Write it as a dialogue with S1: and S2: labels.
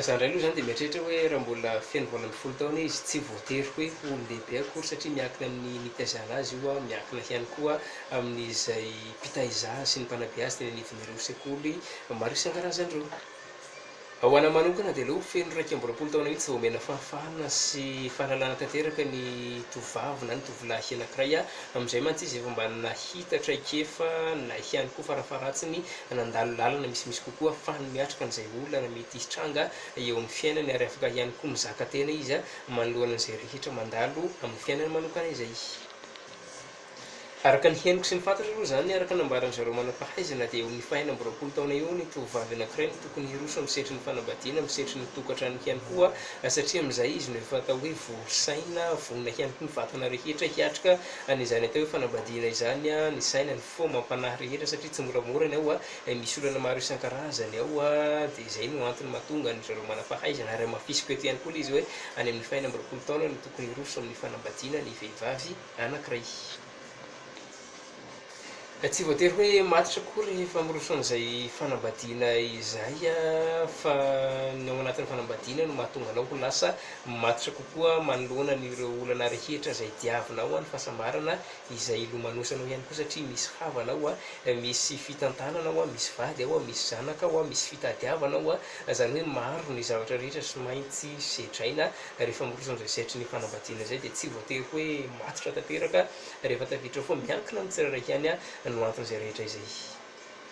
S1: Zandray aloha zany dia mieritreritra hoe raha mbola feno vao amin'ny folo taona izy tsy voatery hoe olon-dehibe akory satria miankina amin'ny nitezana azy io a, miankina ihany koa amin'izay mpitaiza sy ny mpanabe azy teny anivon'ireo sekoly maro isan-karazany reo. Ahoana manokana dia aleo feno raika amby roapolo taona mihitsy vao omena fahafahana sy fahalalana tanteraka ny tovavy na ny tovolahy anankiray a, amin'izay mantsy izy efa mba nahita traikefa na ihany koa farafaharatsiny nandalo lalana misimisy kokoa ahafahany miatrika an'izay olana mety hitranga eo amin'ny fiainany ary afaka ihany koa mizaka tena izy a manoloana an'izay rehetra mandalo amin'ny fiainany manokana izay. Araka ny henoko sy ny fantatra aloha zany, araka nambaran'zareo manam-pahaizana dia eo amin'ny faha 24 taona eo ny tovovavy anankiray no tokony hiroso amin'ny setry ny fanambadiana, amin'ny setry ny tokantrano ihany koa, satria amin'izay izy no efa atao hoe volo-saina, vonona ihany koa ny vatana rehetra hiatrika an'izany atao hoe fanambadiana izany a, ny saina ny fo mampanahy rehetra satria tsy moramora ny ao a, misy olana maro isan-karazany ao a, dia izay no antony mahatonga ny zareo manam-pahaizana ary mafisiko eto ihany koa ilay izy hoe any amin'ny faha 24 taona no tokony hiroso amin'ny fanambadiana ny vehivavy anankiray. Tsy voatery hoe matitra akory rehefa miroso an'izay fanambadiana izay a, fa ny ao anatin'ny fanambadiana no mahatonga anao ho lasa matitra kokoa manoloana n'ireo olana rehetra izay diavinao a, ny fahasambarana izay ilomanosanao ihany koa satria misy havanao a, misy fitantananao a, misy vady ao a, misy zanaka ao a, misy fitadiavanao a, zany hoe maro ny zavatra rehetra sy maintsy sedraina rehefa miroso an'izay setry ny fanambadiana izay, dia tsy voatery hoe matitra tanteraka rehefa tafiditra foa miankina amin'ny tsirairay ihany a no anton'izay rehetra izay.